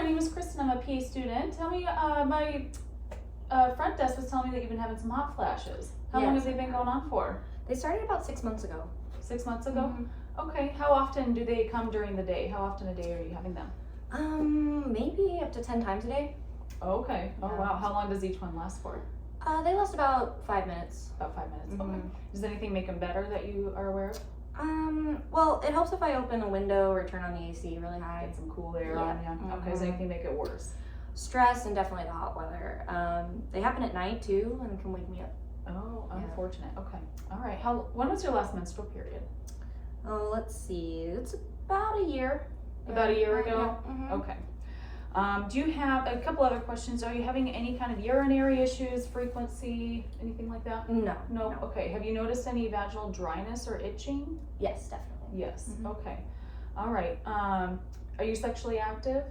name is Kristen. I'm a PA student. Tell me, my front desk was telling me that you've been having some hot flashes. How long have they been going on for? They started about 6 months ago. 6 months ago? Okay. How often do they come during the day? How often a day are you having them? Maybe up to 10 times a day. Okay. Oh Yeah. wow. How long does each one last for? They last about 5 minutes. About 5 minutes. Okay. Does anything make them better that you are aware of? Well, it helps if I open a window or turn on the AC really high. Get some cool air on you. Okay. Does anything make it worse? Stress and definitely the hot weather. They happen at night too and can wake me up. Oh, unfortunate. Okay. All right. When was your last menstrual period? Oh, let's see. It's about a year. About a year ago? Yeah. Okay. Do you have a couple other questions? Are you having any kind of urinary issues, frequency, anything like that? No. No? Okay. Have you noticed any vaginal dryness or itching? Yes, definitely. Yes. Okay. All right. Are you sexually active?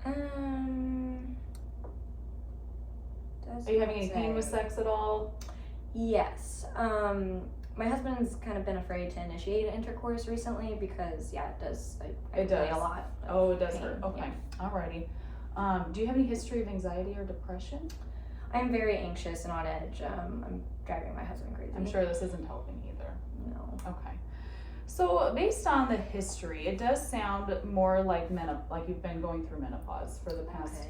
Are you having any pain with sex at all? Yes. My husband's kind of been afraid to initiate intercourse recently because, it does. It does a lot. Oh, it does hurt. Okay. Yeah. Alrighty. Do you have any history of anxiety or depression? I'm very anxious and on edge. I'm driving my husband crazy. I'm sure this isn't helping either. No. Okay. So based on the history, it does sound more like you've been going through menopause for the past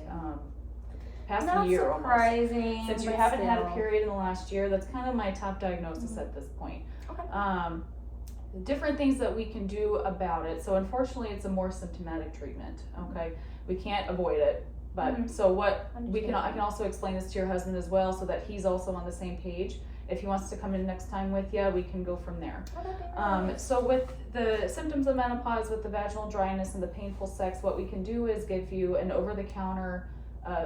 Not year surprising, almost. Since you but haven't had a still. period in the last year, that's kind of my top diagnosis at this point. Okay. Different things that we can do about it. So unfortunately, it's a more symptomatic treatment. Okay, we can't avoid it. But so what I can also explain this to your husband as well, so that he's also on the same page. If he wants to come in next time with you, we can go from there. So with the symptoms of menopause, with the vaginal dryness and the painful sex, what we can do is give you an over-the-counter,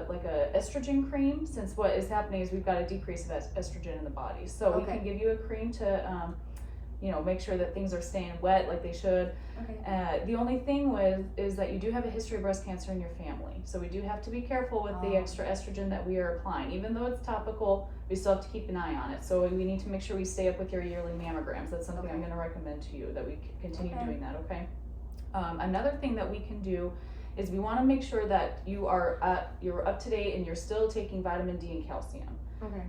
like a estrogen cream. Since what is happening is we've got a decrease of estrogen in the body. So we can give you a cream to, make sure that things are staying wet like they should. Okay. The only thing is that you do have a history of breast cancer in your family. So we do have to be careful with the extra estrogen that we are applying. Even though it's topical, we still have to keep an eye on it. So we need to make sure we stay up with your yearly mammograms. That's something I'm going to recommend to you, that we continue doing that, okay? Another thing that we can do is we want to make sure that you're up to date and you're still taking vitamin D and calcium. Okay.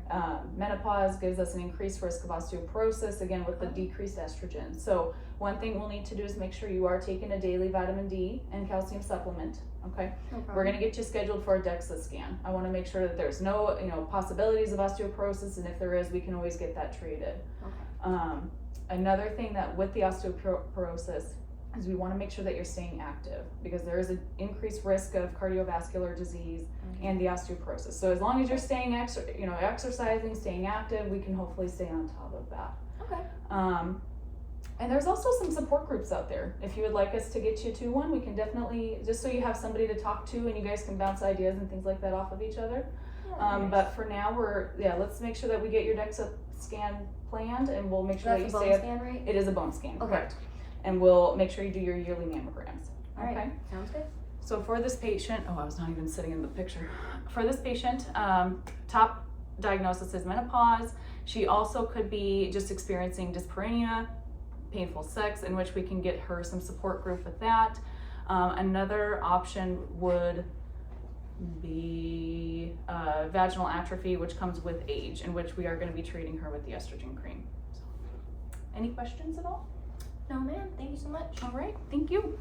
Menopause gives us an increased risk of osteoporosis, again with the decreased estrogen. So one thing we'll need to do is make sure you are taking a daily vitamin D and calcium supplement. Okay. No problem. We're going to get you scheduled for a DEXA scan. I want to make sure that there's no possibilities of osteoporosis, and if there is, we can always get that treated. Okay. Another thing that with the osteoporosis is we want to make sure that you're staying active, because there is an increased risk of cardiovascular disease and the osteoporosis. So as long as you're staying exercising, staying active, we can hopefully stay on top of that. Okay. And there's also some support groups out there. If you would like us to get you to one, we can definitely, just so you have somebody to talk to and you guys can bounce ideas and things like that off of each other. Nice. But for now, let's make sure that we get your DEXA scan planned, and we'll make sure that you stay up. Scan, right? It is a bone scan, Okay. correct. And we'll make sure you do your yearly mammograms. All right. Sounds good. So for this patient, I was not even sitting in the picture. For this patient, top diagnosis is menopause. She also could be just experiencing dyspareunia, painful sex, in which we can get her some support group with that. Another option would be vaginal atrophy, which comes with age, in which we are going to be treating her with the estrogen cream. So, any questions at all? No, ma'am. Thank you so much. All right, thank you.